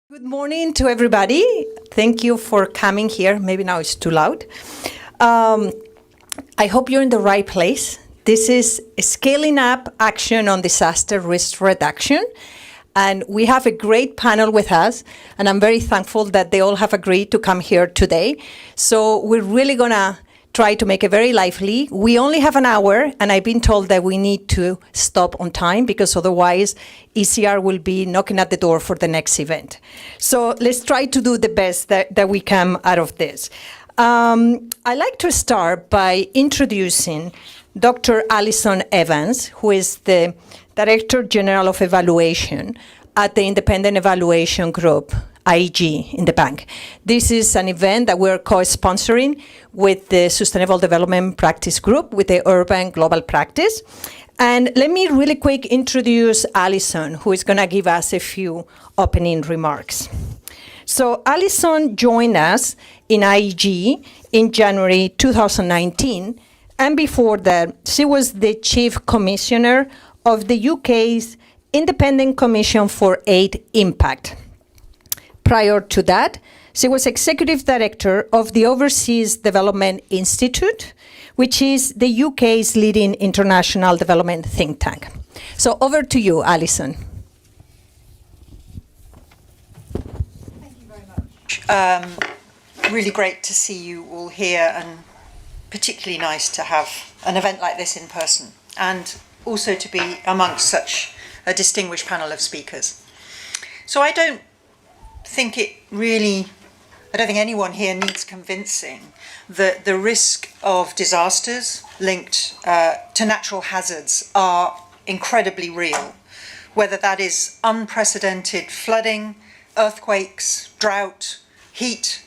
Good morning to everybody. Thank you for coming here. Maybe now it's too loud. I hope you're in the right place. This is Scaling Up Action on Disaster Risk Reduction. And we have a great panel with us, and I'm very thankful that they all have agreed to come here today. So we're really going to try to make it very lively. We only have an hour, and I've been told that we need to stop on time because otherwise ECR will be knocking at the door for the next event. So let's try to do the best that we can out of this. I'd like to start by introducing Dr. Alison Evans, who is the Director General of Evaluation at the Independent Evaluation Group, IG, in the bank. This is an event that we're co-sponsoring with the Sustainable Development Practice Group, with the Urban Global Practice. And let me really quick introduce Alison, who is going to give us a few opening remarks. So Alison joined us in IG in January 2019, and before that, she was the Chief Commissioner of the UK's Independent Commission for Aid Impact. Prior to that, she was Executive Director of the Overseas Development Institute, which is the UK's leading international development think tank. So over to you, Alison. Thank you very much. Really great to see you all here, and particularly nice to have an event like this in person, and also to be amongst such a distinguished panel of speakers. So I don't think anyone here needs convincing that the risk of disasters linked to natural hazards are incredibly real, whether that is unprecedented flooding, earthquakes, drought, heat,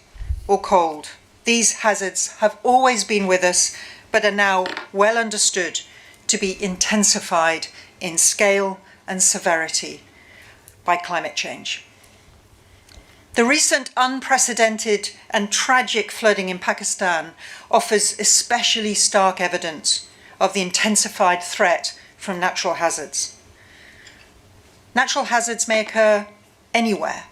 or cold. These hazards have always been with us, but are now well understood to be intensified in scale and severity by climate change. The recent unprecedented and tragic flooding in Pakistan offers especially stark evidence of the intensified threat from natural hazards. Natural hazards may occur anywhere,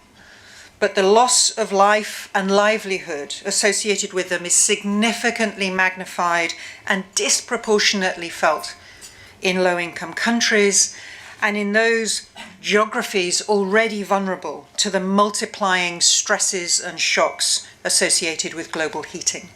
but the loss of life and livelihood associated with them is significantly magnified and disproportionately felt in low-income countries and in those geographies already vulnerable to the multiplying stresses and shocks associated with global heating.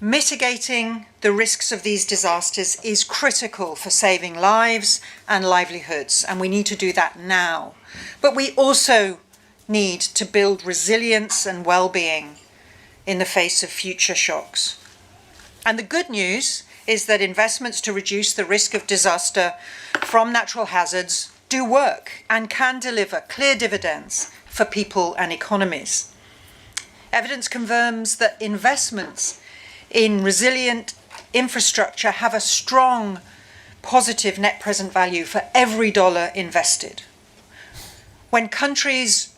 Mitigating the risks of these disasters is critical for saving lives and livelihoods, and we need to do that now. But we also need to build resilience and well-being in the face of future shocks. And the good news is that investments to reduce the risk of disaster from natural hazards do work and can deliver clear dividends for people and economies. Evidence confirms that investments in resilient infrastructure have a strong positive net present value for every dollar invested. When countries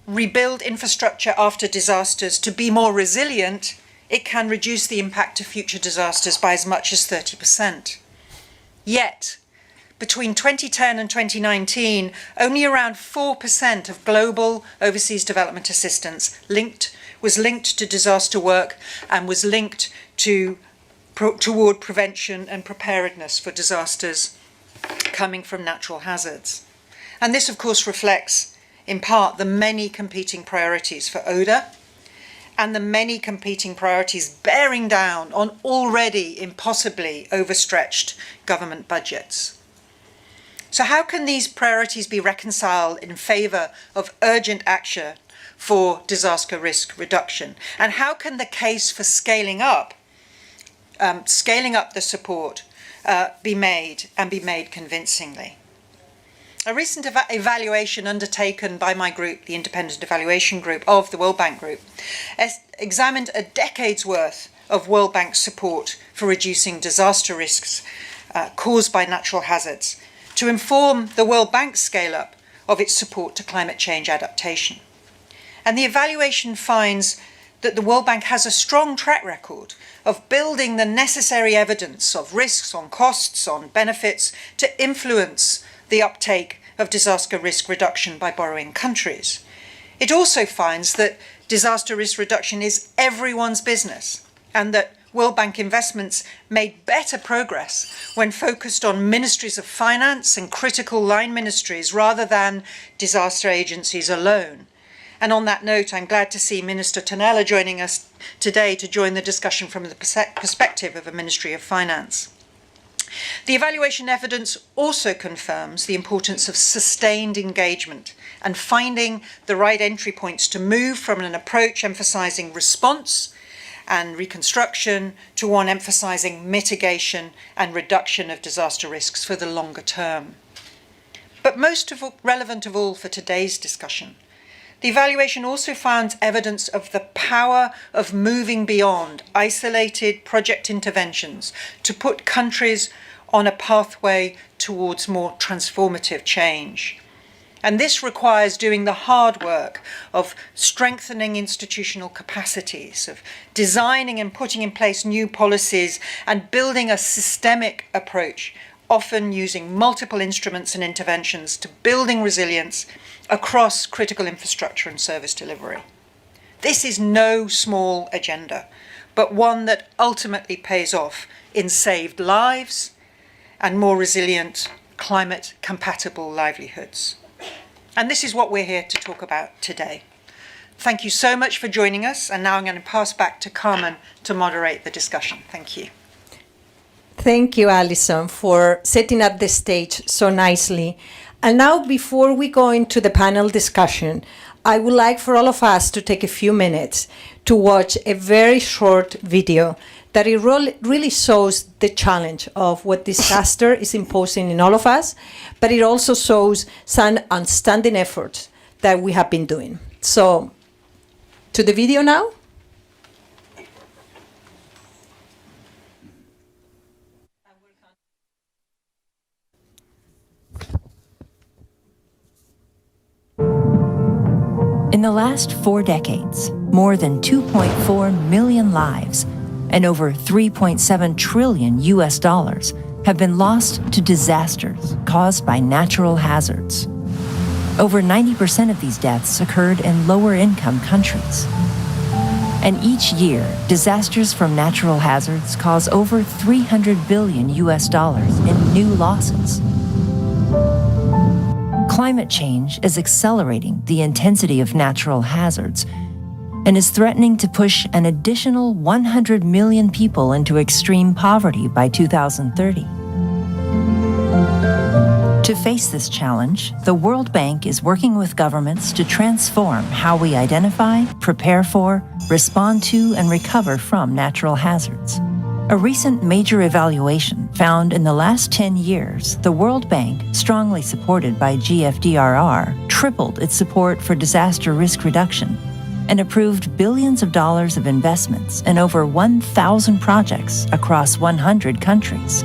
rebuild infrastructure after disasters to be more resilient, it can reduce the impact of future disasters by as much as 30%. Yet, between 2010 and 2019, only around 4% of global overseas development assistance was linked to disaster work and was linked toward prevention and preparedness for disasters coming from natural hazards. And this, of course, reflects, in part, the many competing priorities for ODA, and the many competing priorities bearing down on already impossibly overstretched government budgets. So how can these priorities be reconciled in favour of urgent action for disaster risk reduction? And how can the case for scaling up the support be made convincingly? A recent evaluation undertaken by my group, the Independent Evaluation Group of the World Bank Group, examined a decade's worth of World Bank support for reducing disaster risks caused by natural hazards to inform the World Bank's scale-up of its support to climate change adaptation. And the evaluation finds that the World Bank has a strong track record of building the necessary evidence of risks, on costs, on benefits, to influence the uptake of disaster risk reduction by borrowing countries. It also finds that disaster risk reduction is everyone's business, and that World Bank investments made better progress when focused on ministries of finance and critical line ministries rather than disaster agencies alone. And on that note, I'm glad to see Minister Tonella joining us today to join the discussion from the perspective of a Ministry of Finance. The evaluation evidence also confirms the importance of sustained engagement and finding the right entry points to move from an approach emphasising response and reconstruction to one emphasising mitigation and reduction of disaster risks for the longer term. But most relevant of all for today's discussion, the evaluation also found evidence of the power of moving beyond isolated project interventions to put countries on a pathway towards more transformative change. And this requires doing the hard work of strengthening institutional capacities, of designing and putting in place new policies, and building a systemic approach, often using multiple instruments and interventions to building resilience across critical infrastructure and service delivery. This is no small agenda, but one that ultimately pays off in saved lives and more resilient, climate-compatible livelihoods. And this is what we're here to talk about today. Thank you so much for joining us, and now I'm going to pass back to Carmen to moderate the discussion. Thank you. Thank you, Alison, for setting up the stage so nicely. And now, before we go into the panel discussion, I would like for all of us to take a few minutes to watch a very short video that it really shows the challenge of what disaster is imposing in all of us, but it also shows some outstanding efforts that we have been doing. So, to the video now. In the last 4 decades, more than 2.4 million lives and over $3.7 trillion have been lost to disasters caused by natural hazards. Over 90% of these deaths occurred in lower-income countries. And each year, disasters from natural hazards cause over $300 billion in new losses. Climate change is accelerating the intensity of natural hazards and is threatening to push an additional 100 million people into extreme poverty by 2030. To face this challenge, the World Bank is working with governments to transform how we identify, prepare for, respond to, and recover from natural hazards. A recent major evaluation found in the last 10 years, the World Bank, strongly supported by GFDRR, tripled its support for disaster risk reduction and approved billions of dollars of investments in over 1,000 projects across 100 countries.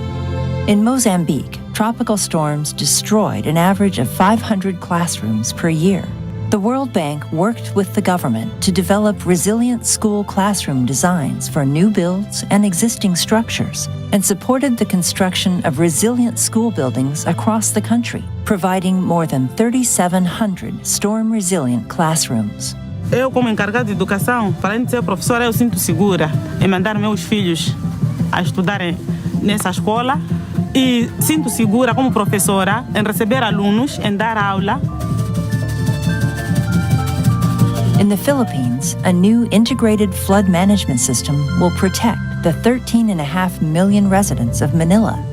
In Mozambique, tropical storms destroyed an average of 500 classrooms per year. The World Bank worked with the government to develop resilient school classroom designs for new builds and existing structures, and supported the construction of resilient school buildings across the country, providing more than 3,700 storm-resilient classrooms. Eu, como encarregada de educação, para além de ser professora, eu sinto segura em mandar meus filhos a estudarem nessa escola e sinto segura como professora em receber alunos, em dar aula. In the Philippines, a new integrated flood management system will protect the 13.5 million residents of Manila.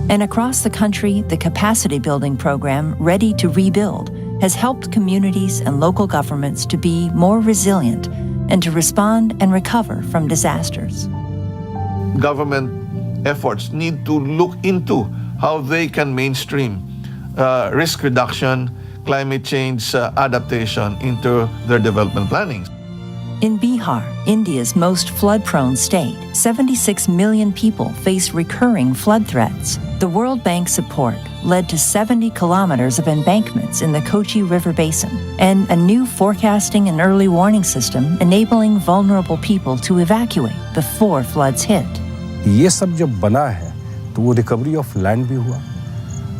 And across the country, the capacity building program, Ready to Rebuild, has helped communities and local governments to be more resilient and to respond and recover from disasters. Government efforts need to look into how they can mainstream risk reduction, climate change adaptation into their development planning. In Bihar, India's most flood-prone state, 76 million people face recurring flood threats. The World Bank support led to 70 kilometers of embankments in the Kochi River Basin and a new forecasting and early warning system enabling vulnerable people to evacuate before floods hit. ये सब जब बना है तो वो recovery of land भी हुआ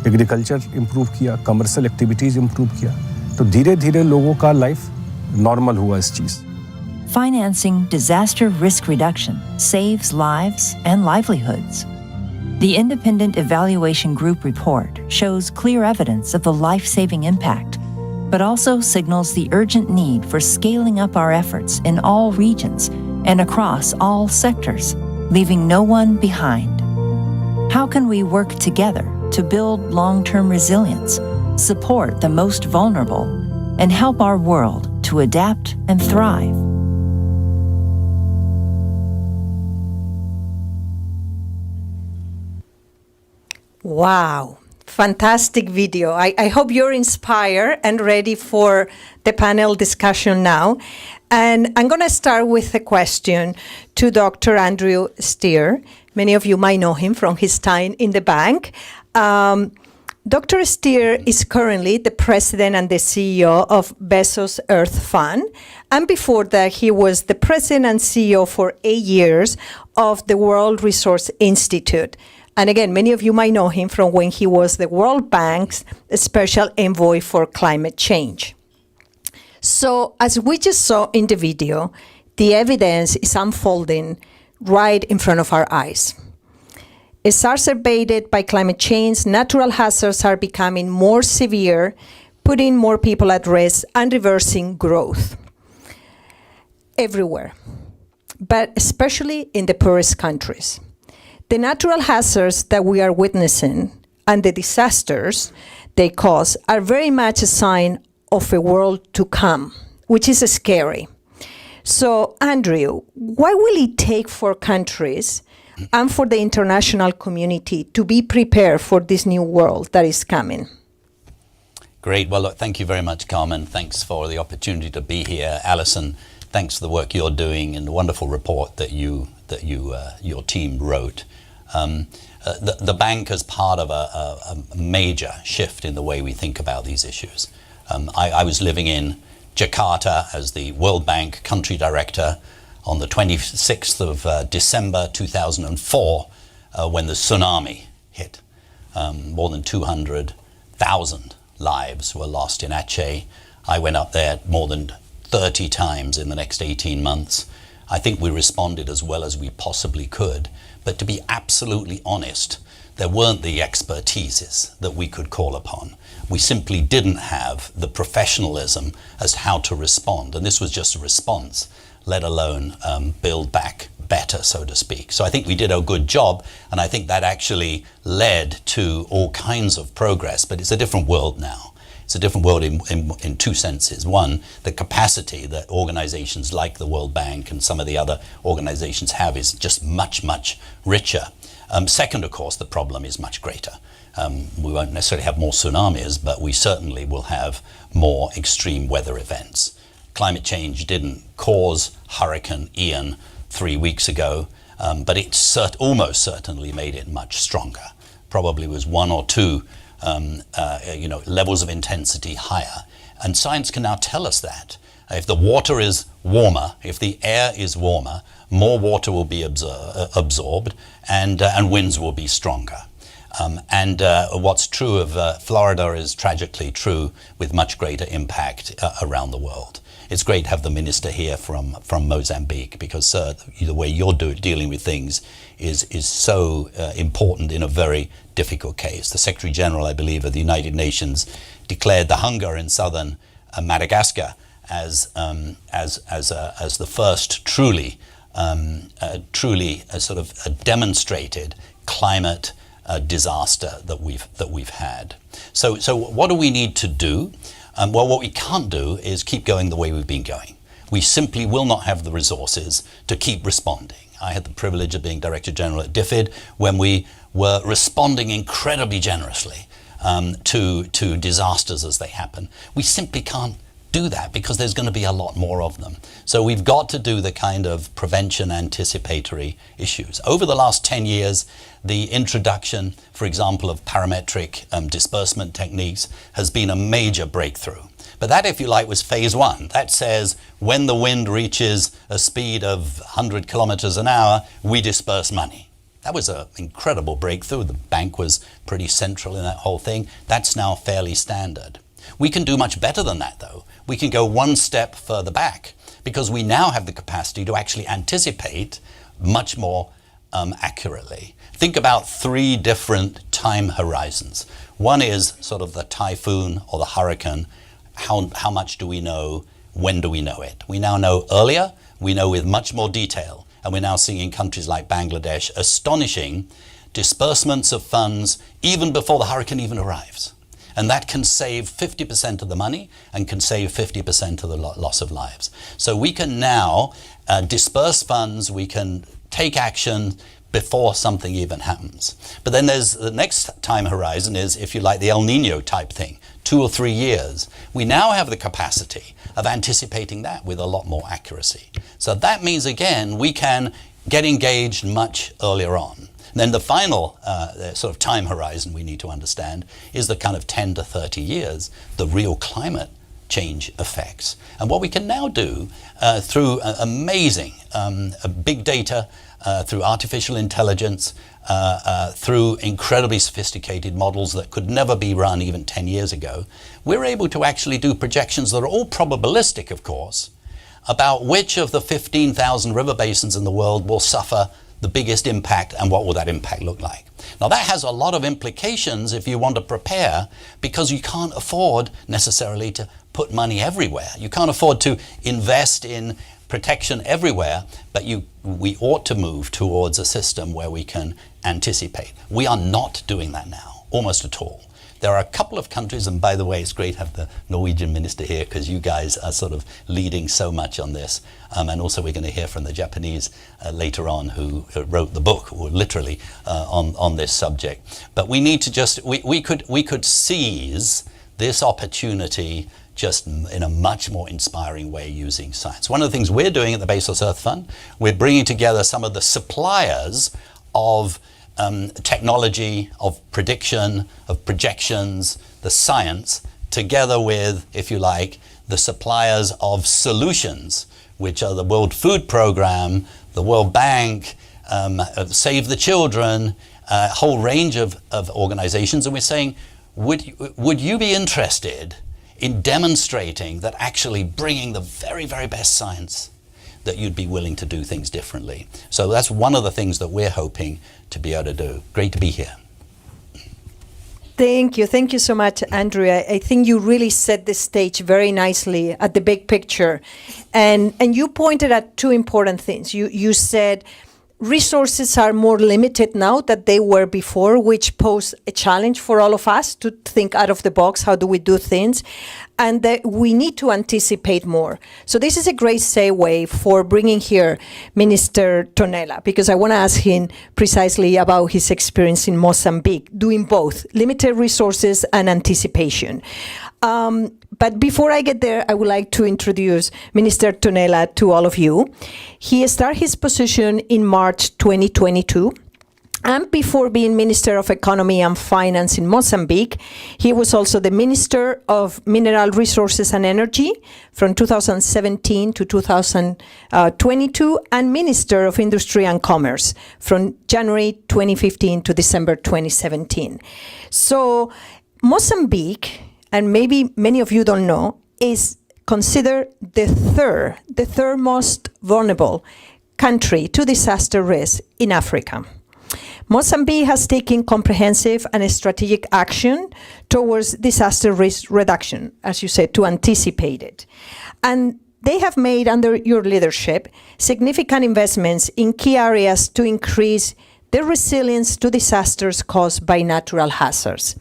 agriculture improve किया, कमर्शियल एक्टिविटीज़ इम्प्रूव किया, तो धीरे धीरे लोगों का लाइफ नॉर्मल हुआ इस चीज़। Financing disaster risk reduction saves lives and livelihoods. The Independent Evaluation Group report shows clear evidence of the life-saving impact, but also signals the urgent need for scaling up our efforts in all regions and across all sectors, leaving no one behind. How can we work together to build long-term resilience, support the most vulnerable, and help our world to adapt and thrive? Wow, fantastic video. I hope you're inspired and ready for the panel discussion now. And I'm going to start with a question to Dr. Andrew Steer. Many of you might know him from his time in the bank. Dr. Steer is currently the president and the CEO of Bezos Earth Fund. And before that, he was the president and CEO for 8 years of the World Resource Institute. And again, many of you might know him from when he was the World Bank's special envoy for climate change. So as we just saw in the video, the evidence is unfolding right in front of our eyes. Exacerbated by climate change, natural hazards are becoming more severe, putting more people at risk and reversing growth everywhere, but especially in the poorest countries. The natural hazards that we are witnessing and the disasters they cause are very much a sign of a world to come, which is scary. So, Andrew, what will it take for countries and for the international community to be prepared for this new world that is coming? Great. Well, look, thank you very much, Carmen. Thanks for the opportunity to be here. Alison, thanks for the work you're doing and the wonderful report that your team wrote. The bank is part of a major shift in the way we think about these issues. I was living in Jakarta as the World Bank country director on the 26th of December 2004 when the tsunami hit. More than 200,000 lives were lost in Aceh. I went up there more than 30 times in the next 18 months. I think we responded as well as we possibly could. But to be absolutely honest, there weren't the expertises that we could call upon. We simply didn't have the professionalism as how to respond. And this was just a response, let alone build back better, so to speak. So I think we did a good job, and I think that actually led to all kinds of progress. But it's a different world now. It's a different world in two senses. One, the capacity that organizations like the World Bank and some of the other organizations have is just much, much richer. Second, of course, the problem is much greater. We won't necessarily have more tsunamis, but we certainly will have more extreme weather events. Climate change didn't cause Hurricane Ian 3 weeks ago, but it almost certainly made it much stronger. Probably was 1 or 2 levels of intensity higher. And science can now tell us that. If the water is warmer, if the air is warmer, more water will be absorbed and winds will be stronger. What's true of Florida is tragically true with much greater impact around the world. It's great to have the minister here from Mozambique because the way you're dealing with things is so important in a very difficult case. The Secretary General, I believe, of the United Nations declared the hunger in southern Madagascar as the first truly sort of a demonstrated climate disaster that we've had. So what do we need to do? Well, what we can't do is keep going the way we've been going. We simply will not have the resources to keep responding. I had the privilege of being Director General at DFID when we were responding incredibly generously to disasters as they happen. We simply can't do that because there's going to be a lot more of them. So we've got to do the kind of prevention anticipatory issues. Over the last 10 years, the introduction, for example, of parametric disbursement techniques has been a major breakthrough. But that, if you like, was phase 1. That says when the wind reaches a speed of 100 kilometers an hour, we disperse money. That was an incredible breakthrough. The bank was pretty central in that whole thing. That's now fairly standard. We can do much better than that, though. We can go one step further back because we now have the capacity to actually anticipate much more accurately. Think about 3 different time horizons. One is sort of the typhoon or the hurricane. How much do we know? When do we know it? We now know earlier, we know with much more detail, and we're now seeing in countries like Bangladesh astonishing disbursements of funds even before the hurricane even arrives. And that can save 50% of the money and can save 50% of the loss of lives. So we can now disperse funds, we can take action before something even happens. But then there's the next time horizon is, if you like, the El Nino type thing, 2 or 3 years. We now have the capacity of anticipating that with a lot more accuracy. So that means, again, we can get engaged much earlier on. And then the final sort of time horizon we need to understand is the kind of 10 to 30 years, the real climate change effects. And what we can now do through amazing big data, through artificial intelligence, through incredibly sophisticated models that could never be run even 10 years ago, we're able to actually do projections that are all probabilistic, of course, about which of the 15,000 river basins in the world will suffer the biggest impact and what will that impact look like. Now that has a lot of implications if you want to prepare, because you can't afford necessarily to put money everywhere. You can't afford to invest in protection everywhere, but we ought to move towards a system where we can anticipate. We are not doing that now, almost at all. There are a couple of countries, and by the way, it's great to have the Norwegian minister here because you guys are sort of leading so much on this. And also we're going to hear from the Japanese later on who wrote the book, or literally on this subject. But we need to we could seize this opportunity just in a much more inspiring way using science. One of the things we're doing at the Bezos Earth Fund, we're bringing together some of the suppliers of technology, of prediction, of projections, the science, together with, if you like, the suppliers of solutions, which are the World Food Programme, the World Bank, Save the Children, a whole range of organizations. And we're saying, would you be interested in demonstrating that actually bringing the very, very best science, that you'd be willing to do things differently? So that's one of the things that we're hoping to be able to do. Great to be here. Thank you so much, Andrew. I think you really set the stage very nicely at the big picture. And you pointed at 2 important things. You said resources are more limited now than they were before, which pose a challenge for all of us to think out of the box. How do we do things? And that we need to anticipate more. So this is a great segue for bringing here Minister Tonela, because I want to ask him precisely about his experience in Mozambique, doing both limited resources and anticipation. But before I get there, I would like to introduce Minister Tonela to all of you. He started his position in March 2022. And before being Minister of Economy and Finance in Mozambique, he was also the Minister of Mineral Resources and Energy from 2017 to 2022, and Minister of Industry and Commerce from January 2015 to December 2017. So Mozambique, and maybe many of you don't know, is considered the third most vulnerable country to disaster risk in Africa. Mozambique has taken comprehensive and strategic action towards disaster risk reduction, as you said, to anticipate it. And they have made, under your leadership, significant investments in key areas to increase their resilience to disasters caused by natural hazards.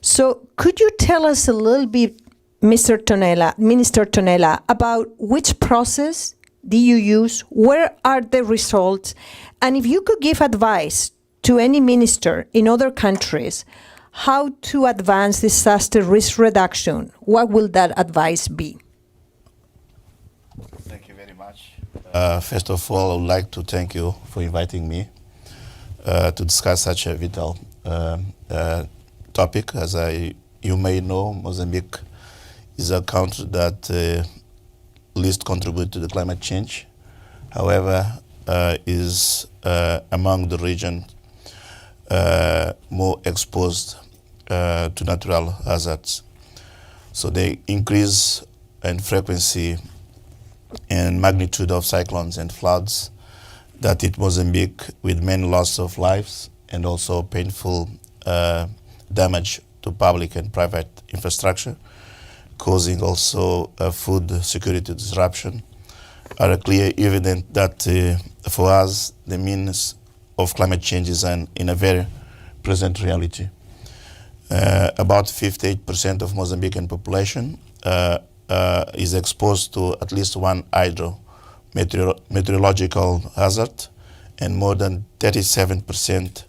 So could you tell us a little bit, Minister Tonela, about which process do you use, where are the results, and if you could give advice to any minister in other countries how to advance disaster risk reduction, what will that advice be? Thank you very much. First of all, I would like to thank you for inviting me to discuss such a vital topic. As you may know, Mozambique is a country that least contribute to the climate change. However, is among the region more exposed to natural hazards. So the increase in frequency and magnitude of cyclones and floods that hit Mozambique, with many loss of lives and also painful damage to public and private infrastructure, causing also food security disruption, are a clear evidence that for us the means of climate change is in a very present reality. About 58% of Mozambican population is exposed to at least one meteorological hazard, and more than 37%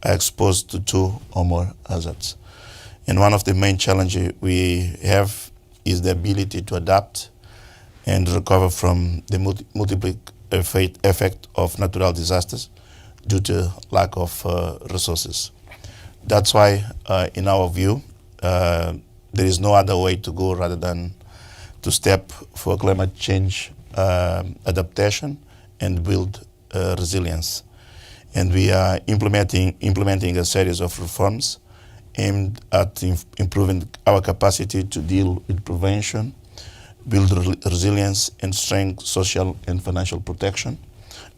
are exposed to two or more hazards. And one of the main challenges we have is the ability to adapt and recover from the multiple effect of natural disasters due to lack of resources. That's why, in our view, there is no other way to go rather than to step for climate change adaptation and build resilience. And we are implementing a series of reforms aimed at improving our capacity to deal with prevention, build resilience, and strengthen social and financial protection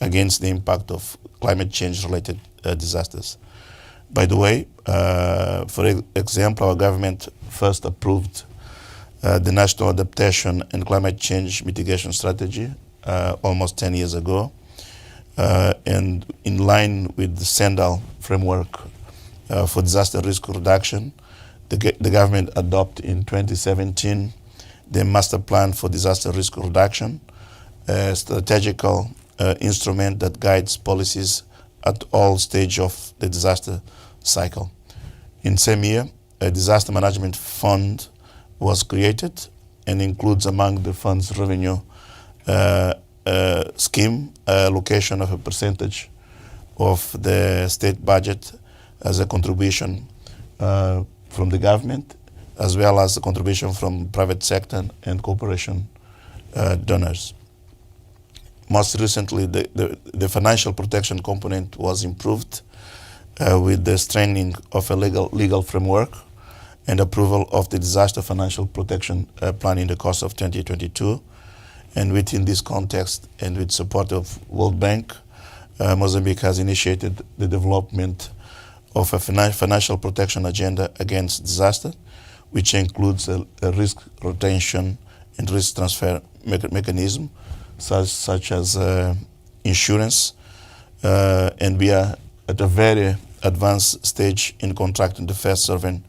against the impact of climate change-related disasters. By the way, for example, our government first approved the National Adaptation and Climate Change Mitigation Strategy almost 10 years ago, and in line with the Sendal framework for disaster risk reduction, the government adopted in 2017 the Master Plan for Disaster Risk Reduction, a strategical instrument that guides policies at all stages of the disaster cycle. In same year, a disaster management fund was created and includes among the fund's revenue scheme allocation of a percentage of the state budget as a contribution from the government, as well as a contribution from private sector and corporation donors. Most recently, the financial protection component was improved with the strengthening of a legal framework and approval of the Disaster Financial Protection Plan in the course of 2022. And within this context, and with support of World Bank, Mozambique has initiated the development of a financial protection agenda against disaster, which includes a risk retention and risk transfer mechanism, such as insurance, and we are at a very advanced stage in contracting the first sovereign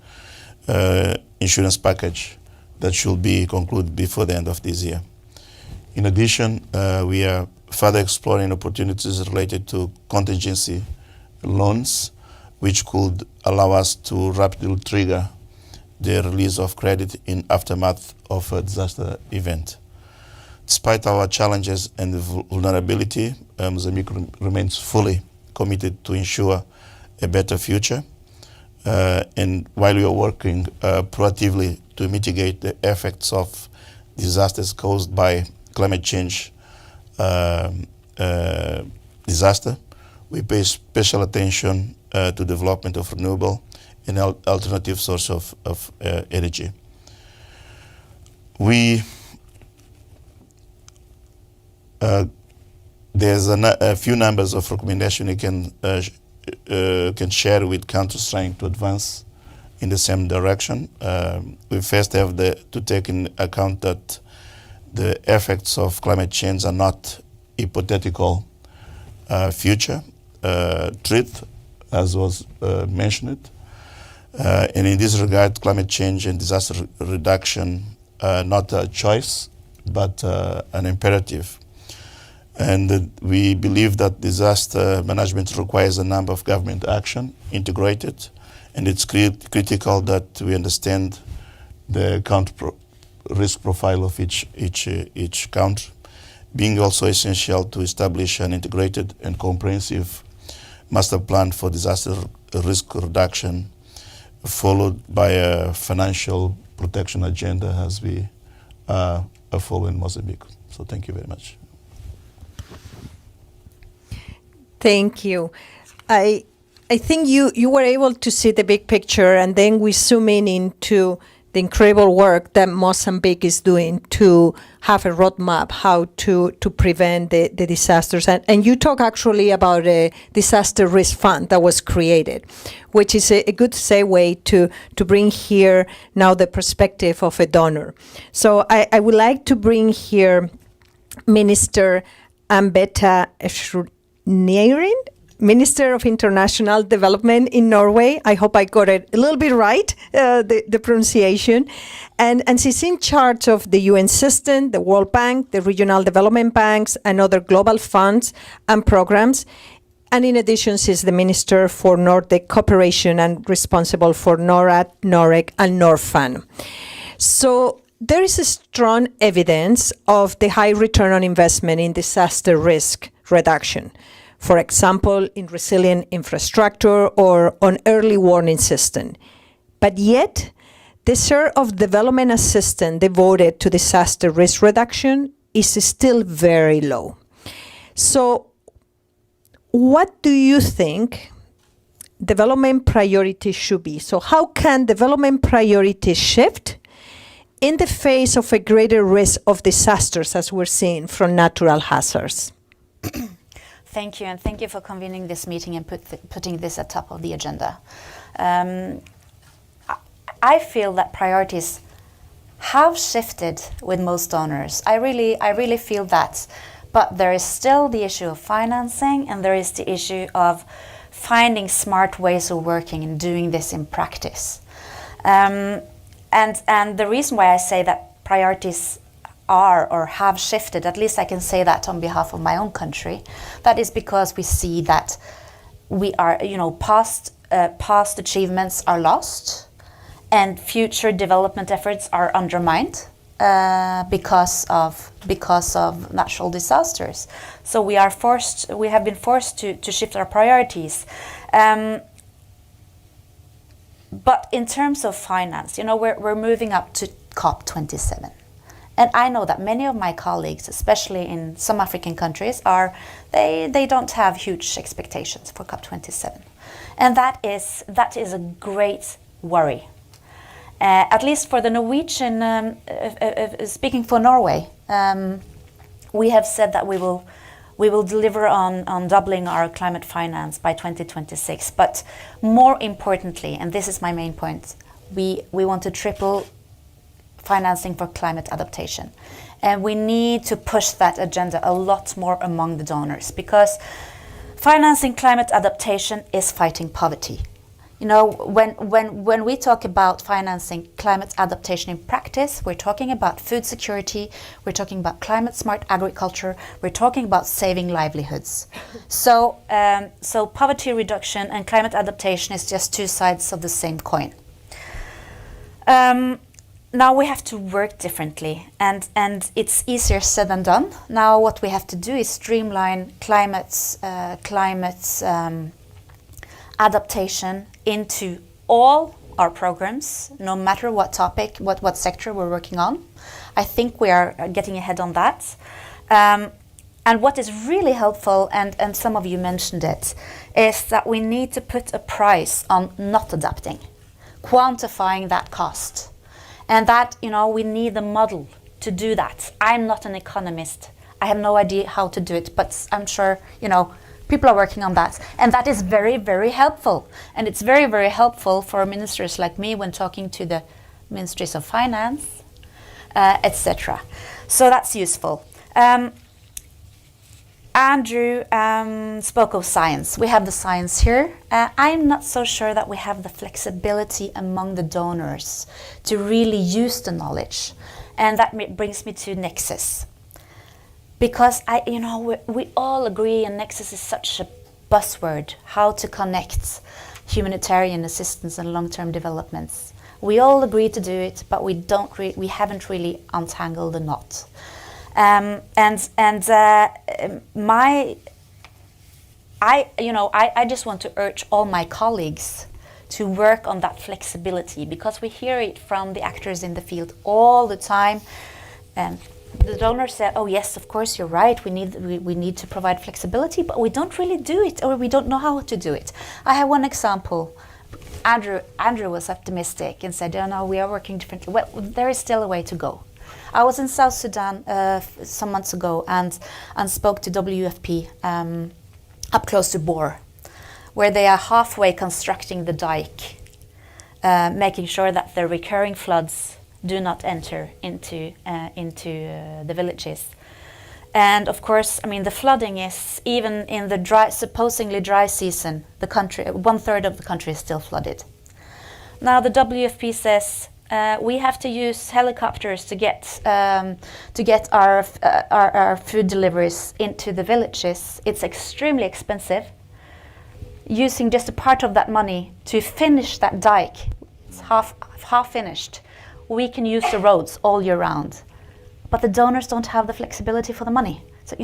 insurance package that should be concluded before the end of this year. In addition, we are further exploring opportunities related to contingency loans, which could allow us to rapidly trigger the release of credit in aftermath of a disaster event. Despite our challenges and vulnerability, Mozambique remains fully committed to ensure a better future. And while we are working proactively to mitigate the effects of disasters caused by climate change disaster, we pay special attention to development of renewable and alternative source of energy. There's a few numbers of recommendations you can share with countries trying to advance in the same direction. We first have to take in account that the effects of climate change are not hypothetical future threat, as was mentioned. And in this regard, climate change and disaster reduction are not a choice, but an imperative. And we believe that disaster management requires a number of government action integrated, and it's critical that we understand the risk profile of each country, being also essential to establish an integrated and comprehensive master plan for disaster risk reduction, followed by a financial protection agenda as we follow in Mozambique. So thank you very much. Thank you. I I think you were able to see the big picture, and then we zoom in into the incredible work that Mozambique is doing to have a roadmap how to prevent the disasters. And you talk actually about a disaster risk fund that was created, which is a good segue to bring here now the perspective of a donor. So I would like to bring here Minister Ambeta Schrøderen, Minister of International Development in Norway. I hope I got it a little bit right, the pronunciation. And she's in charge of the UN system, the World Bank, the regional development banks, and other global funds and programs. And in addition, she's the Minister for Nordic Cooperation and responsible for NORAD, NOREC, and NORFAN. So there is a strong evidence of the high return on investment in disaster risk reduction. For example, in resilient infrastructure or on early warning system. But yet, the share of development assistance devoted to disaster risk reduction is still very low. So, what do you think development priorities should be? So how can development priorities shift in the face of a greater risk of disasters as we're seeing from natural hazards? Thank you, and thank you for convening this meeting and putting this at top of the agenda. I feel that priorities have shifted with most donors. I really feel that, but there is still the issue of financing, and there is the issue of finding smart ways of working and doing this in practice. And the reason why I say that priorities are or have shifted, at least I can say that on behalf of my own country, that is because we see that we are, past achievements are lost and future development efforts are undermined because of natural disasters. So we have been forced to shift our priorities. But in terms of finance, we're moving up to COP27. And I know that many of my colleagues, especially in some African countries, they don't have huge expectations for COP27. And that is a great worry. At least for the Norwegian, speaking for Norway, we have said that we will deliver on doubling our climate finance by 2026. But more importantly, and this is my main point, we want to triple financing for climate adaptation. And we need to push that agenda a lot more among the donors, because financing climate adaptation is fighting poverty. When we talk about financing climate adaptation in practice, we're talking about food security, we're talking about climate smart agriculture, we're talking about saving livelihoods. So poverty reduction and climate adaptation is just two sides of the same coin. Now we have to work differently, and it's easier said than done. Now what we have to do is streamline climate adaptation into all our programs, no matter what topic, what sector we're working on. I think we are getting ahead on that. And what is really helpful, and some of you mentioned it, is that we need to put a price on not adapting, quantifying that cost. And that, we need a model to do that. I'm not an economist. I have no idea how to do it, but I'm sure, people are working on that. And that is very, very helpful. And it's very, very helpful for ministers like me when talking to the ministries of finance, etc. So that's useful. Andrew spoke of science. We have the science here. I'm not so sure that we have the flexibility among the donors to really use the knowledge. And that brings me to Nexus. Because we all agree, and Nexus is such a buzzword, how to connect humanitarian assistance and long-term developments. We all agree to do it, but we haven't really untangled the knot. I just want to urge all my colleagues to work on that flexibility, because we hear it from the actors in the field all the time. the donor said, "Oh yes, of course you're right. We need to provide flexibility, but we don't really do it, or we don't know how to do it." I have one example. Andrew was optimistic and said, "Oh no, we are working differently." Well, there is still a way to go. I was in South Sudan some months ago and spoke to WFP up close to Bor, where they are halfway constructing the dike, making sure that the recurring floods do not enter into the villages. And of course, I mean, the flooding is, even in the supposedly dry season, the country, 1/3 of the country is still flooded. Now the WFP says we have to use helicopters to get our food deliveries into the villages. It's extremely expensive. Using just a part of that money to finish that dike, it's half finished. We can use the roads all year round, but the donors don't have the flexibility for the money. So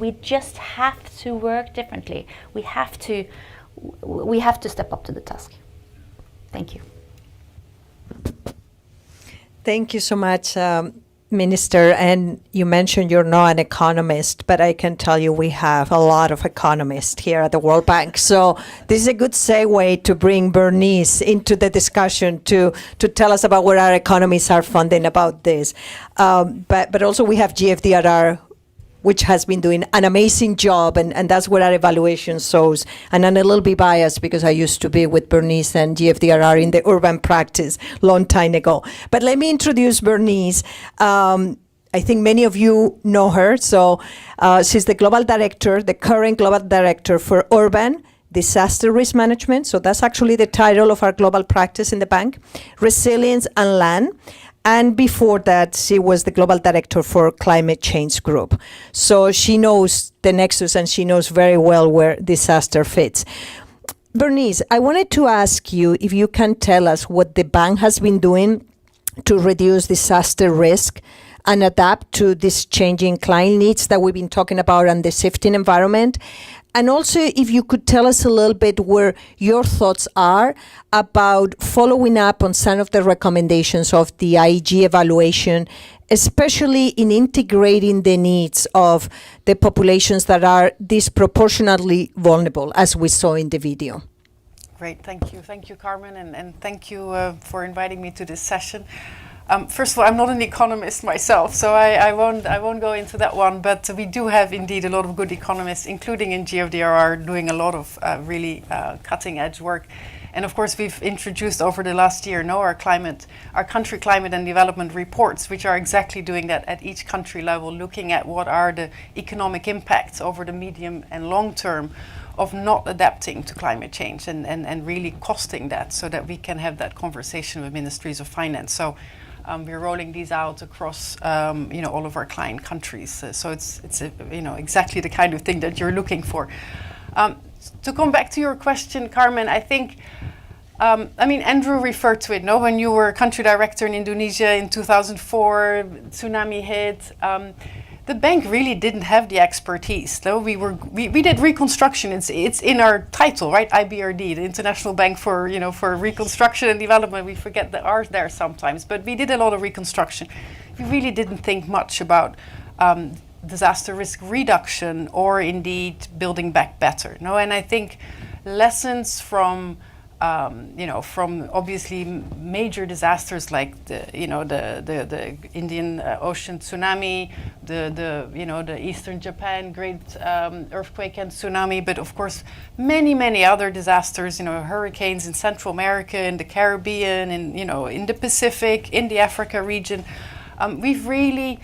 we just have to work differently. We have to step up to the task. Thank you. Thank you so much, Minister. And you mentioned you're not an economist, but I can tell you we have a lot of economists here at the World Bank. So this is a good segue to bring Bernice into the discussion to tell us about where our economists are funding about this. But also we have GFDRR, which has been doing an amazing job, and that's what our evaluation shows. And I'm a little bit biased because I used to be with Bernice and GFDRR in the urban practice long time ago. But let me introduce Bernice. I think many of you know her. So she's the global director, the current global director for urban disaster risk management. So that's actually the title of our global practice in the bank, resilience and land. And before that, she was the global director for climate change group. So she knows the nexus and she knows very well where disaster fits. Bernice, I wanted to ask you if you can tell us what the bank has been doing to reduce disaster risk and adapt to these changing client needs that we've been talking about and the shifting environment. And also, if you could tell us a little bit where your thoughts are about following up on some of the recommendations of the IEG evaluation, especially in integrating the needs of the populations that are disproportionately vulnerable, as we saw in the video. Great, thank you. Thank you, Carmen, and thank you for inviting me to this session. First of all, I'm not an economist myself, so I won't go into that one. But we do have indeed a lot of good economists, including in GFDRR, doing a lot of really cutting-edge work. And of course, we've introduced over the last year our country climate and development reports, which are exactly doing that at each country level, looking at what are the economic impacts over the medium and long term of not adapting to climate change and really costing that, so that we can have that conversation with ministries of finance. So we're rolling these out across all of our client countries. So it's exactly the kind of thing that you're looking for. To come back to your question, Carmen, I think Andrew referred to it. No, when you were country director in Indonesia in 2004, tsunami hit. The bank really didn't have the expertise. Though we did reconstruction. It's in our title, right? IBRD, the International Bank for Reconstruction and Development. We forget the R there sometimes, but we did a lot of reconstruction. We really didn't think much about disaster risk reduction or indeed building back better. No, and I think lessons from obviously major disasters like the Indian Ocean tsunami, the Eastern Japan great earthquake and tsunami, but of course many other disasters, hurricanes in Central America, in the Caribbean, in the Pacific, in the Africa region. We've really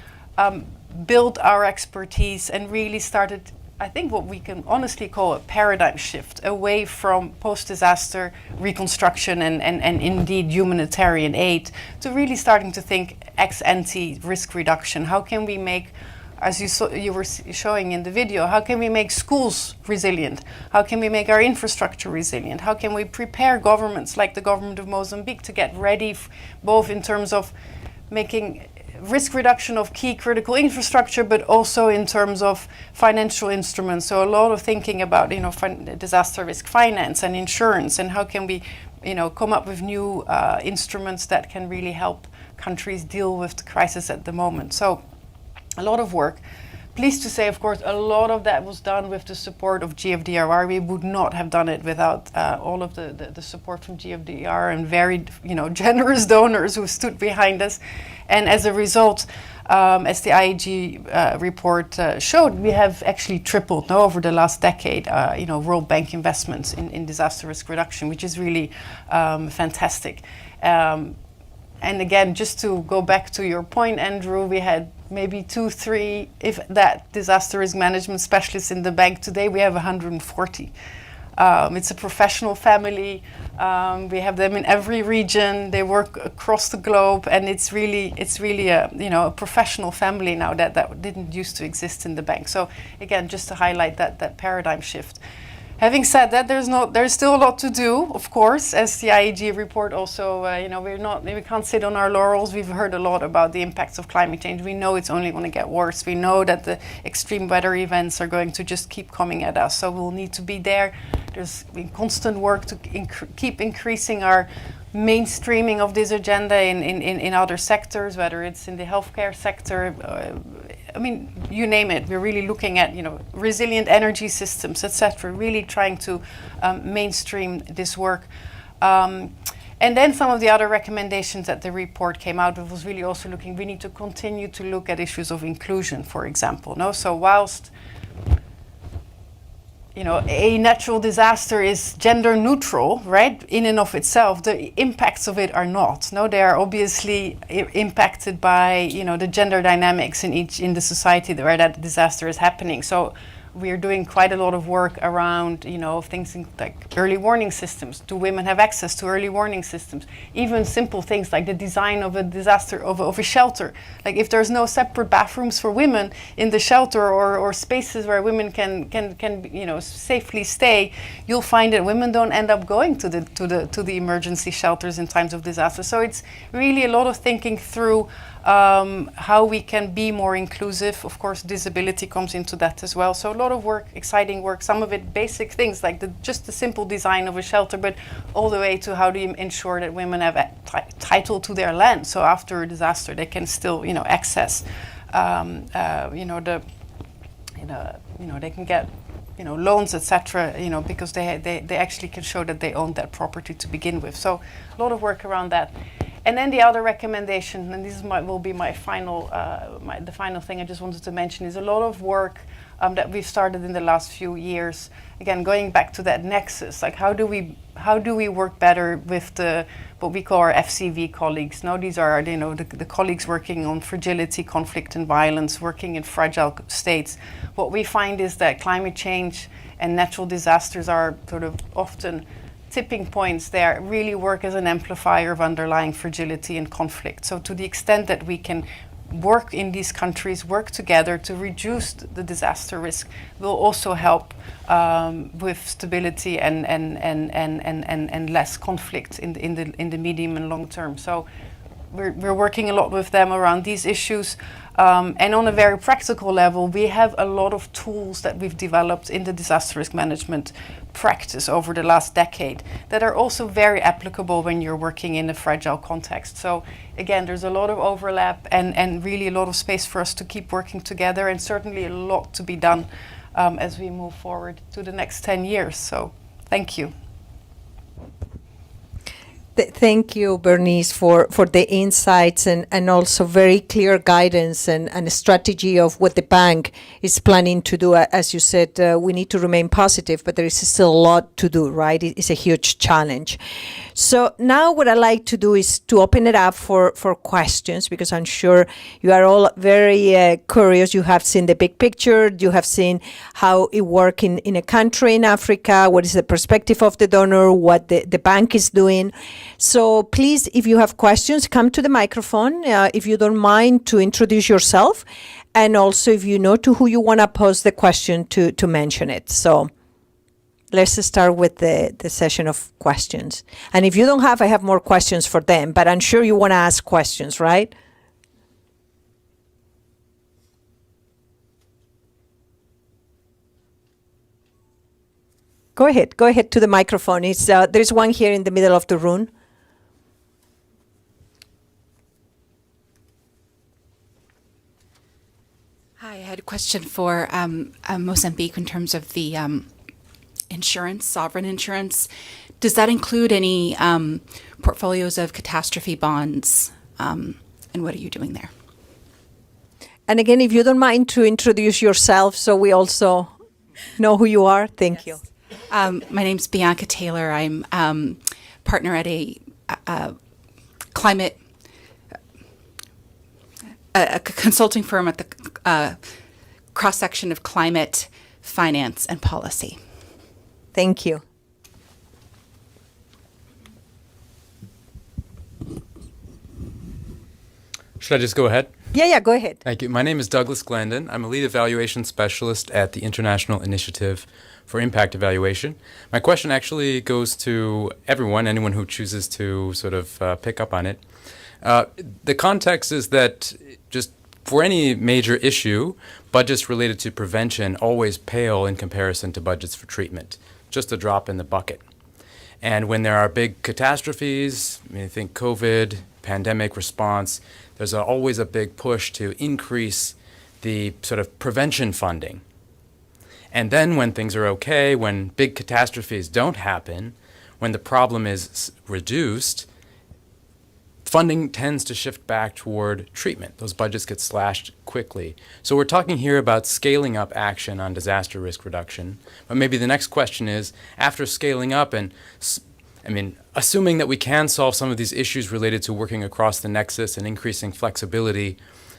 built our expertise and really started, I think, what we can honestly call a paradigm shift away from post-disaster reconstruction and indeed humanitarian aid to really starting to think ex-ante risk reduction. How can we make, as you were showing in the video, how can we make schools resilient? How can we make our infrastructure resilient? How can we prepare governments like the government of Mozambique to get ready both in terms of making risk reduction of key critical infrastructure, but also in terms of financial instruments. So a lot of thinking about, disaster risk finance and insurance, and how can we, come up with new instruments that can really help countries deal with the crisis at the moment. So a lot of work. Pleased to say, of course, a lot of that was done with the support of GFDR. We would not have done it without all of the support from GFDR and very, generous donors who stood behind us. And as a result, as the IEG report showed, we have actually tripled over the last decade, World Bank investments in disaster risk reduction, which is really fantastic. And again, just to go back to your point, Andrew, we had maybe 2, 3, if that, disaster risk management specialists in the bank. Today we have 140. It's a professional family. We have them in every region. They work across the globe, and it's really a professional family now that didn't used to exist in the bank. So again, just to highlight that paradigm shift. Having said that, there's still a lot to do, of course, as the IEG report also, we can't sit on our laurels. We've heard a lot about the impacts of climate change. We know it's only going to get worse. We know that the extreme weather events are going to just keep coming at us. So we'll need to be there. There's constant work to keep increasing our mainstreaming of this agenda in other sectors, whether it's in the healthcare sector, you name it. We're really looking at, resilient energy systems, etc. Really trying to mainstream this work. And then some of the other recommendations that the report came out with was really also we need to continue to look at issues of inclusion, for example. No, so whilst a natural disaster is gender neutral, right? In and of itself, the impacts of it are not. No, they are obviously impacted by, the gender dynamics in the society where that disaster is happening. So we're doing quite a lot of work around, things like early warning systems. Do women have access to early warning systems? Even simple things like the design of a disaster, of a shelter. Like if there's no separate bathrooms for women in the shelter or spaces where women can safely stay, you'll find that women don't end up going to the emergency shelters in times of disaster. So it's really a lot of thinking through how we can be more inclusive. Of course, disability comes into that as well. So a lot of work, exciting work, some of it basic things like just the simple design of a shelter, but all the way to how do you ensure that women have title to their land. So after a disaster, they can still, access, they can get, loans, etc. Because they actually can show that they own that property to begin with. So a lot of work around that. And then the other recommendation, and this will be my final, the final thing I just wanted to mention, is a lot of work that we've started in the last few years. Again, going back to that nexus, like how do we work better with what we call our FCV colleagues? Now these are the colleagues working on fragility, conflict, and violence, working in fragile states. What we find is that climate change and natural disasters are sort of often tipping points there, really work as an amplifier of underlying fragility and conflict. So to the extent that we can work in these countries, work together to reduce the disaster risk, will also help with stability and less conflict in the medium and long term. So we're working a lot with them around these issues. And on a very practical level, we have a lot of tools that we've developed in the disaster risk management practice over the last decade that are also very applicable when you're working in a fragile context. So again, there's a lot of overlap and really a lot of space for us to keep working together, and certainly a lot to be done as we move forward to the next 10 years. So thank you. Thank you, Bernice, for the insights and also very clear guidance and a strategy of what the bank is planning to do. As you said, we need to remain positive, but there is still a lot to do, right? It's a huge challenge. So now what I'd like to do is to open it up for questions, because I'm sure you are all very curious. You have seen the big picture. You have seen how it works in a country in Africa. What is the perspective of the donor? What the bank is doing? So please, if you have questions, come to the microphone. If you don't mind, to introduce yourself. And also, if you know to who you want to pose the question to mention it. So let's start with the session of questions. And if you don't have, I have more questions for them. But I'm sure you want to ask questions, right? Go ahead to the microphone. There's one here in the middle of the room. Hi, I had a question for Mozambique in terms of the insurance, sovereign insurance. Does that include any portfolios of catastrophe bonds? And what are you doing there? And again, if you don't mind to introduce yourself so we also know who you are. Thank you. My name's Bianca Taylor. I'm partner at a climate a consulting firm at the cross-section of climate, finance, and policy. Thank you. Should I just go ahead? Yeah, go ahead. Thank you. My name is Douglas Glendon. I'm a lead evaluation specialist at the International Initiative for Impact Evaluation. My question actually goes to everyone, anyone who chooses to sort of pick up on it. The context is that just for any major issue, budgets related to prevention always pale in comparison to budgets for treatment, just a drop in the bucket. And when there are big catastrophes, I think COVID, pandemic response, there's always a big push to increase the sort of prevention funding. And then when things are okay, when big catastrophes don't happen, when the problem is reduced, funding tends to shift back toward treatment. Those budgets get slashed quickly. So we're talking here about scaling up action on disaster risk reduction. But maybe the next question is, after scaling up and, assuming that we can solve some of these issues related to working across the nexus and increasing flexibility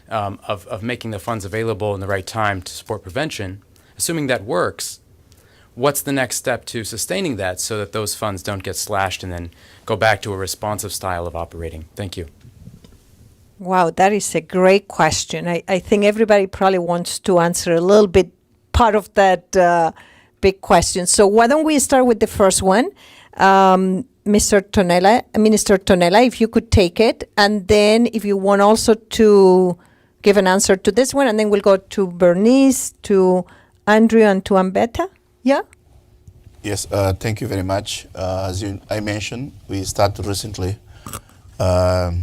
of making the funds available in the right time to support prevention, assuming that works, what's the next step to sustaining that so that those funds don't get slashed and then go back to a responsive style of operating? Thank you. Wow, that is a great question. I think everybody probably wants to answer a little bit part of that big question. So why don't we start with the first one? Minister Tonela, if you could take it. And then if you want also to give an answer to this one, and then we'll go to Bernice, to Andrew, and to Ambeta. Yeah? Yes, thank you very much. As I mentioned, we started recently to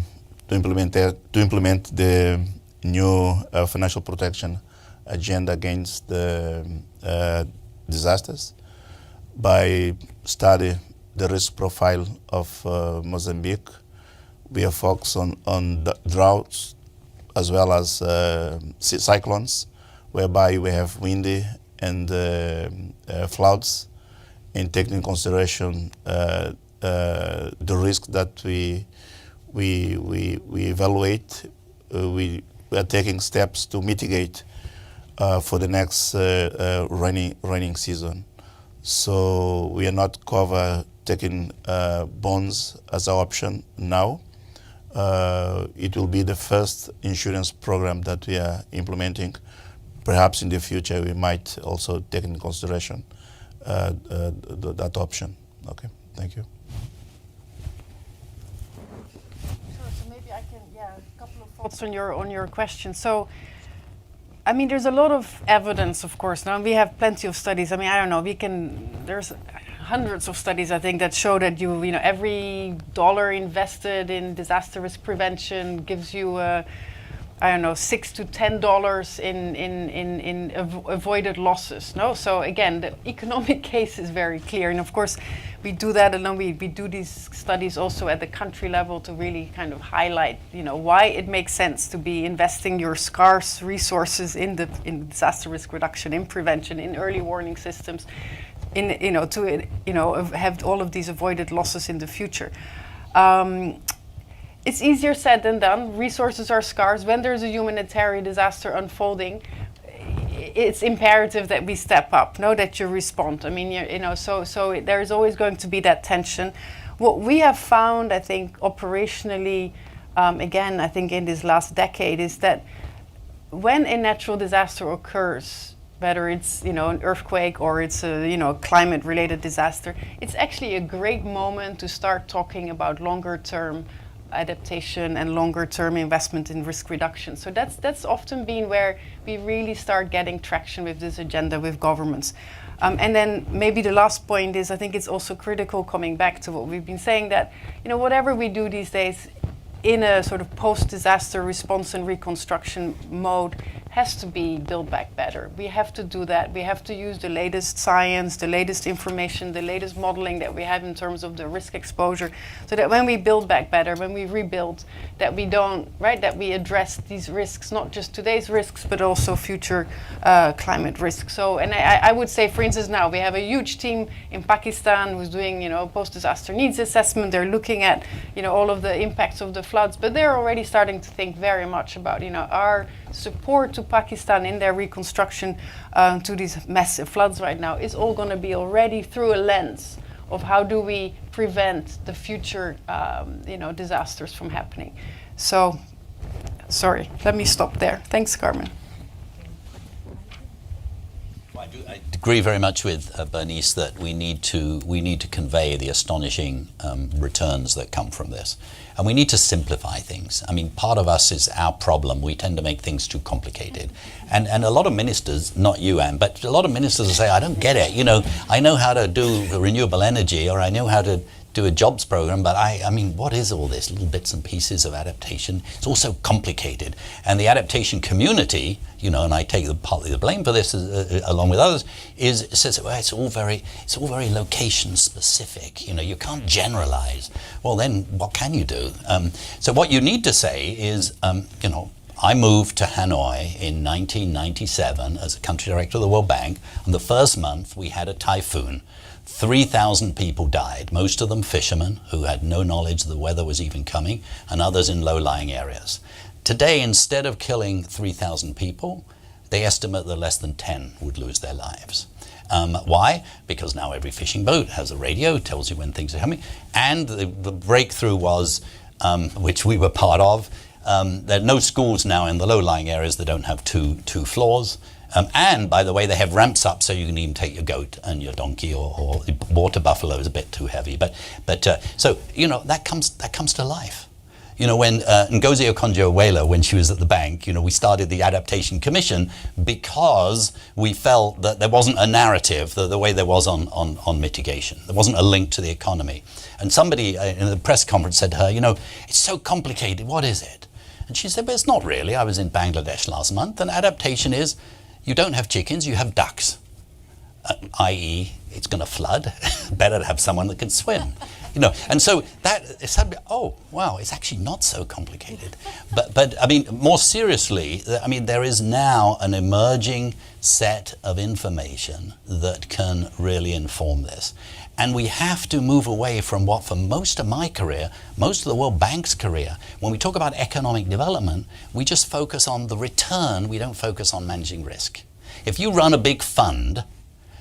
implement the new financial protection agenda against the disasters by study the risk profile of Mozambique. We are focused on the droughts as well as cyclones, whereby we have windy and floods, in taking into consideration the risk that we evaluate. We are taking steps to mitigate for the next rainy season. So we are not taking bonds as our option now. It will be the first insurance program that we are implementing. Perhaps in the future we might also take into consideration that option. Okay, thank you. Sure, so maybe I can, a couple of thoughts on your question. So, there's a lot of evidence, of course. Now we have plenty of studies. I don't know, there's hundreds of studies, I think, that show that every dollar invested in disaster risk prevention gives you $6 to $10 in avoided losses. No, so again, the economic case is very clear, and of course, we do that, and then we do these studies also at the country level to really kind of highlight, why it makes sense to be investing your scarce resources in disaster risk reduction, in prevention, in early warning systems, to have all of these avoided losses in the future. It's easier said than done. Resources are scarce. When there's a humanitarian disaster unfolding, it's imperative that we step up, that you respond. So there's always going to be that tension. What we have found, I think, operationally, again, I think in this last decade, is that when a natural disaster occurs, whether it's an earthquake or it's a climate-related disaster, it's actually a great moment to start talking about longer-term adaptation and longer-term investment in risk reduction. So that's often been where we really start getting traction with this agenda with governments. And then maybe the last point is, I think it's also critical, coming back to what we've been saying, that whatever we do these days in a sort of post-disaster response and reconstruction mode has to be Build Back Better. We have to do that. We have to use the latest science, the latest information, the latest modeling that we have in terms of the risk exposure, so that when we build back better, when we rebuild, that we don't, right, that we address these risks, not just today's risks, but also future climate risks. So, and I would say, for instance, now we have a huge team in Pakistan who's doing, post-disaster needs assessment. They're looking at, all of the impacts of the floods, but they're already starting to think very much about, our support to Pakistan in their reconstruction to these massive floods right now is all going to be already through a lens of how do we prevent the future, disasters from happening. So, sorry, let me stop there. Thanks, Carmen. I agree very much with Bernice that we need to convey the astonishing returns that come from this, and we need to simplify things. I mean, part of us is our problem. We tend to make things too complicated, and a lot of ministers, not you, Anne, but a lot of ministers will say, "I don't get it. I know how to do renewable energy, or I know how to do a jobs program, but I mean, what is all this little bits and pieces of adaptation? It's all so complicated." And the adaptation community, and I take partly the blame for this along with others, says, well, it's all very location specific. You can't generalize. Well, then what can you do? So what you need to say is, I moved to Hanoi in 1997 as a country director of the World Bank, and the first month we had a typhoon. 3,000 people died, most of them fishermen who had no knowledge the weather was even coming, and others in low-lying areas. Today, instead of killing 3,000 people, they estimate that less than 10 would lose their lives. Why? Because now every fishing boat has a radio, tells you when things are coming, and the breakthrough was, which we were part of, there are no schools now in the low-lying areas that don't have two floors. And by the way, they have ramps up so you can even take your goat and your donkey, or water buffalo is a bit too heavy. But so that comes to life. When Ngozi Okonjo-Iweala, when she was at the bank, we started the Adaptation Commission because we felt that there wasn't a narrative the way there was on mitigation. There wasn't a link to the economy. And somebody in the press conference said to her, it's so complicated, what is it? And she said, but it's not really. I was in Bangladesh last month, and adaptation is, you don't have chickens, you have ducks, i.e. it's going to flood. Better to have someone that can swim, And so that suddenly, oh wow, it's actually not so complicated. But I mean, more seriously, I mean, there is now an emerging set of information that can really inform this. And we have to move away from what, for most of my career, most of the World Bank's career, when we talk about economic development, we just focus on the return, we don't focus on managing risk. If you run a big fund,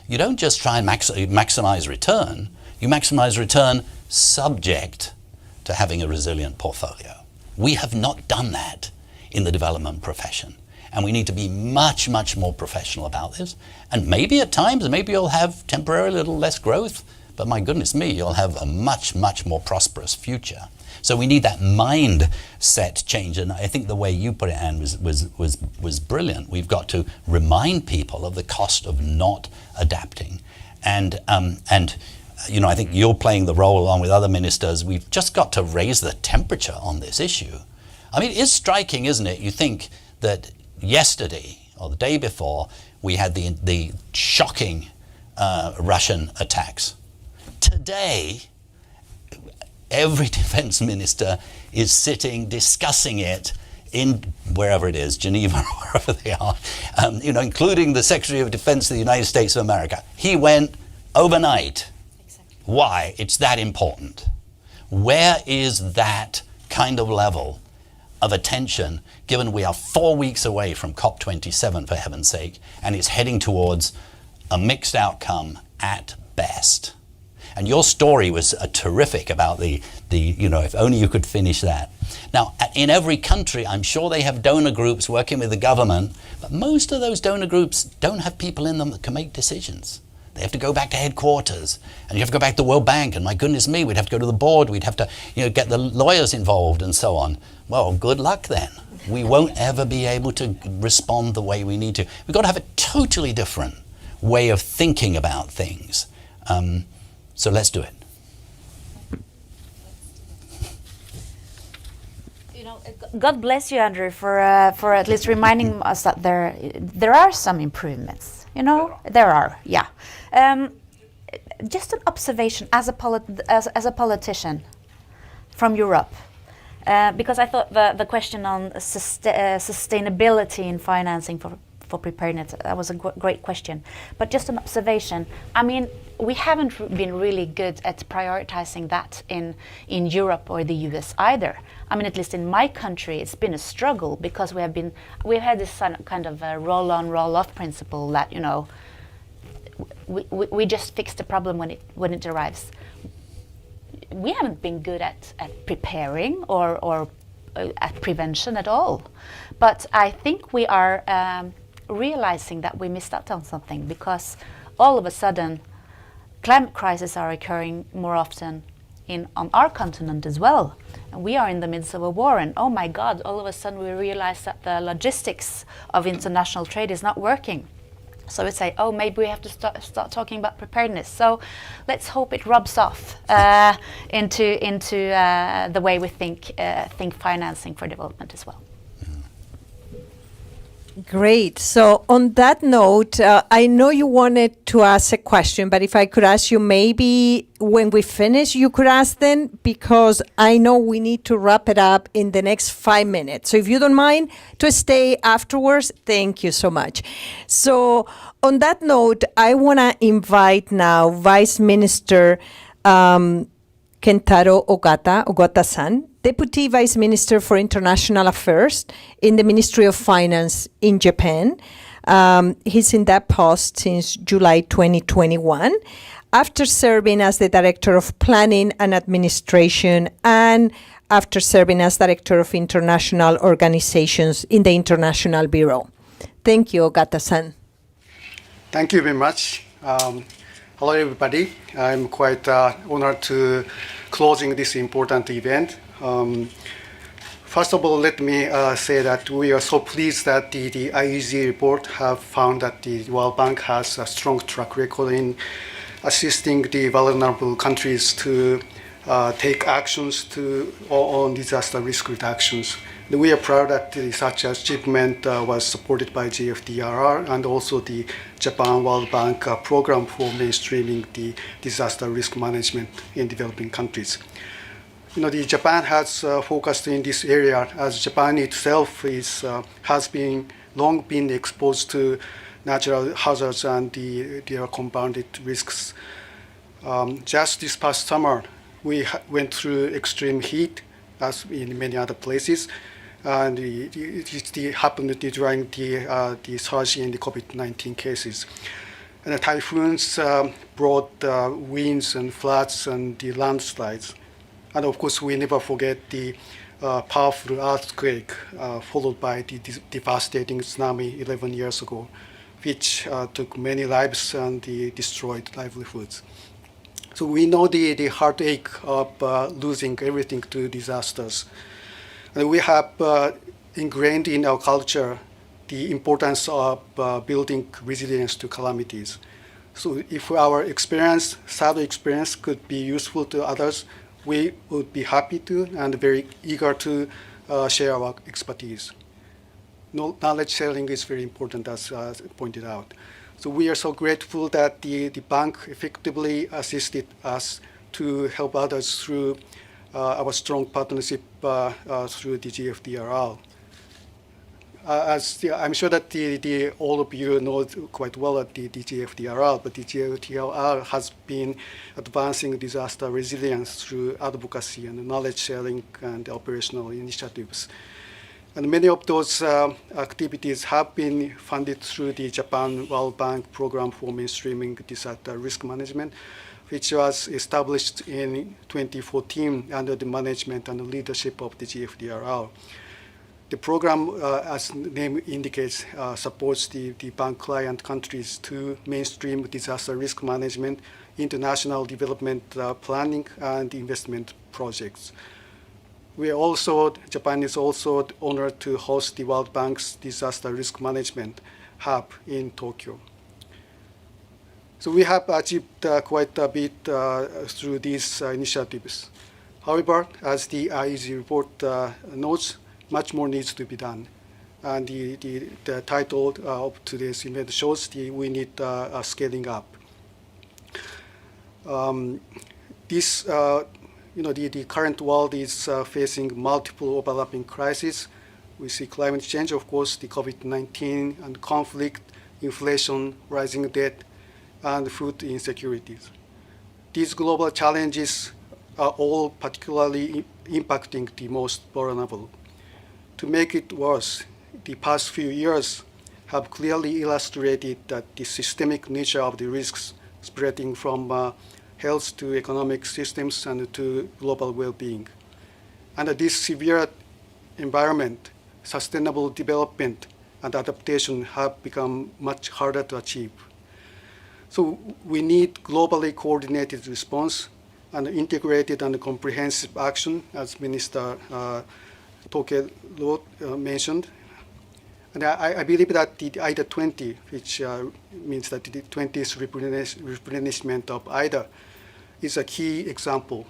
you don't just try and maximize return, you maximize return subject to having a resilient portfolio. We have not done that in the development profession. And we need to be much, much more professional about this. And maybe at times, maybe you'll have temporarily a little less growth, but my goodness me, you'll have a much, much more prosperous future. So we need that mindset change. And I think the way you put it, Anne, was brilliant. We've got to remind people of the cost of not adapting. And I think you're playing the role along with other ministers. We've just got to raise the temperature on this issue. I mean, it's striking, isn't it? You think that yesterday or the day before, we had the shocking Russian attacks. Today, every defense minister is sitting, discussing it in wherever it is, Geneva or wherever they are, including the Secretary of Defense of the United States of America. He went overnight. Exactly. Why? It's that important. Where is that kind of level of attention, given we are 4 weeks away from COP27, for heaven's sake, and it's heading towards a mixed outcome at best? And your story was terrific about the if only you could finish that. Now, in every country, I'm sure they have donor groups working with the government, but most of those donor groups don't have people in them that can make decisions. They have to go back to headquarters, and you have to go back to the World Bank, and my goodness me, we'd have to go to the board, we'd have to get the lawyers involved and so on. Well, good luck then. We won't ever be able to respond the way we need to. We've got to have a totally different way of thinking about things. So let's do it. God bless you, Andrew, for at least reminding us that there are some improvements. You know, there are. Yeah. Just an observation as a politician from Europe, because I thought the question on sustainability in financing for preparedness, that was a great question. But just an observation. I mean, we haven't been really good at prioritizing that in Europe or the US either. I mean, at least in my country, it's been a struggle because we've had this kind of a roll-on, roll-off principle that, you know, we just fix the problem when it arrives. We haven't been good at preparing or at prevention at all. But I think we are realizing that we missed out on something, because all of a sudden climate crises are occurring more often on our continent as well. And we are in the midst of a war, and oh my God, all of a sudden we realize that the logistics of international trade is not working. So we say, oh, maybe we have to start talking about preparedness. So let's hope it rubs off into the way we think financing for development as well. Great. So on that note, I know you wanted to ask a question, but if I could ask you, maybe when we finish, you could ask then, because I know we need to wrap it up in the next 5 minutes. So if you don't mind to stay afterwards, thank you so much. So on that note, I want to invite now Vice Minister Kentaro Ogata-san, Deputy Vice Minister for International Affairs in the Ministry of Finance in Japan. He's in that post since July 2021, after serving as the Director of Planning and Administration and after serving as Director of International Organizations in the International Bureau. Thank you, Ogata-san. Thank you very much. Hello, everybody. I'm quite honored to closing this important event. First of all, let me say that we are so pleased that the IEG report have found that the World Bank has a strong track record in assisting the vulnerable countries to take actions on disaster risk reductions. We are proud that such achievement was supported by GFDRR and also the Japan World Bank program for mainstreaming the disaster risk management in developing countries. You know, Japan has focused in this area, as Japan itself has long been exposed to natural hazards and their compounded risks. Just this past summer, we went through extreme heat, as in many other places, and it happened during the surge in the COVID-19 cases. And the typhoons brought winds and floods and the landslides. And of course, we never forget the powerful earthquake followed by the devastating tsunami 11 years ago, which took many lives and destroyed livelihoods. So we know the heartache of losing everything to disasters. And we have ingrained in our culture the importance of building resilience to calamities. So if our sad experience could be useful to others, we would be happy to and very eager to share our expertise. Knowledge sharing is very important, as pointed out. So we are so grateful that the bank effectively assisted us to help others through our strong partnership through the GFDRR. I'm sure that all of you know quite well at the GFDRR, but the GFDRR has been advancing disaster resilience through advocacy and knowledge sharing and operational initiatives. And many of those activities have been funded through the Japan World Bank program for mainstreaming disaster risk management, which was established in 2014 under the management and leadership of the GFDRR. The program, as the name indicates, supports the bank client countries to mainstream disaster risk management, international development planning, and investment projects. Japan is also honored to host the World Bank's Disaster Risk Management Hub in Tokyo. So we have achieved quite a bit through these initiatives. However, as the IEG report notes, much more needs to be done. And the title of today's event shows we need scaling up. The current world is facing multiple overlapping crises. We see climate change, of course, the COVID-19 and conflict, inflation, rising debt, and food insecurities. These global challenges are all particularly impacting the most vulnerable. To make it worse, the past few years have clearly illustrated that the systemic nature of the risks spreading from health to economic systems and to global well-being. Under this severe environment, sustainable development and adaptation have become much harder to achieve. So we need globally coordinated response and integrated and comprehensive action, as Minister Toke mentioned. And I believe that the IDA 20, which means that the 20th replenishment of IDA, is a key example.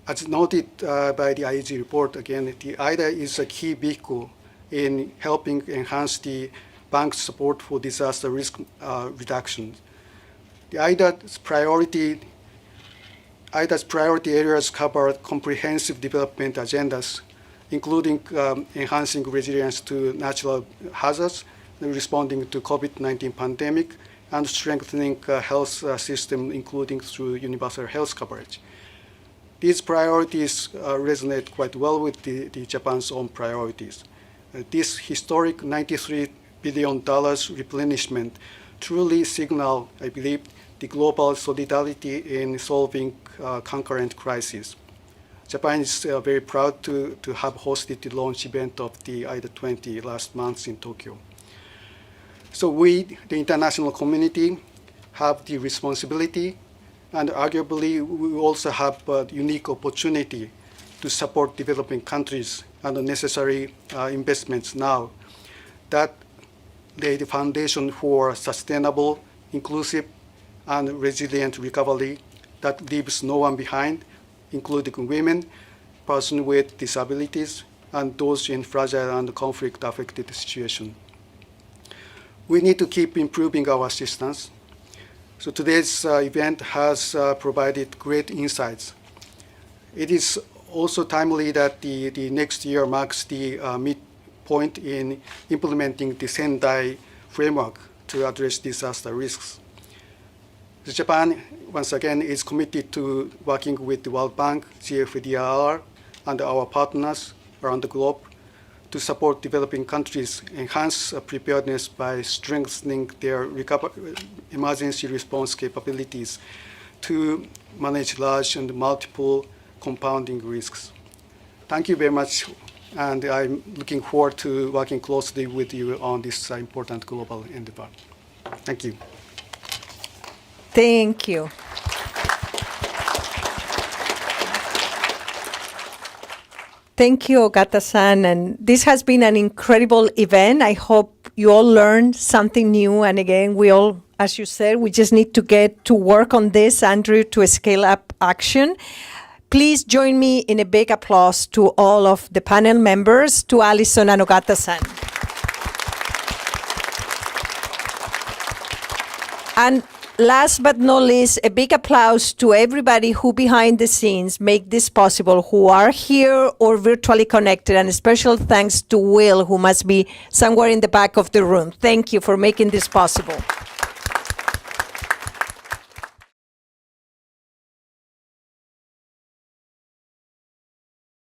As noted by the IEG report, again, the IDA is a key vehicle in helping enhance the bank's support for disaster risk reduction. The IDA's priority areas cover comprehensive development agendas, including enhancing resilience to natural hazards, responding to COVID-19 pandemic, and strengthening health system, including through universal health coverage. These priorities resonate quite well with the Japan's own priorities. This historic $93 billion replenishment truly signal, I believe, the global solidarity in solving concurrent crises. Japan is very proud to have hosted the launch event of the IDA 20 last month in Tokyo. So we, the international community, have the responsibility, and arguably we also have a unique opportunity to support developing countries and the necessary investments now that lay the foundation for sustainable, inclusive, and resilient recovery that leaves no one behind, including women, persons with disabilities, and those in fragile and conflict-affected situations. We need to keep improving our assistance. So today's event has provided great insights. It is also timely that the next year marks the midpoint in implementing the Sendai framework to address disaster risks. Japan, once again, is committed to working with the World Bank, GFDR, and our partners around the globe to support developing countries enhance preparedness by strengthening their emergency response capabilities to manage large and multiple compounding risks. Thank you very much, and I'm looking forward to working closely with you on this important global endeavor. Thank you. Thank you. Thank you, Ogata-san. And this has been an incredible event. I hope you all learned something new. And again, we all, as you said, we just need to get to work on this, Andrew, to scale up action. Please join me in a big applause to all of the panel members, to Alison and Ogata-san. And last but not least, a big applause to everybody who behind the scenes make this possible, who are here or virtually connected, and a special thanks to Will, who must be somewhere in the back of the room. Thank you for making this possible.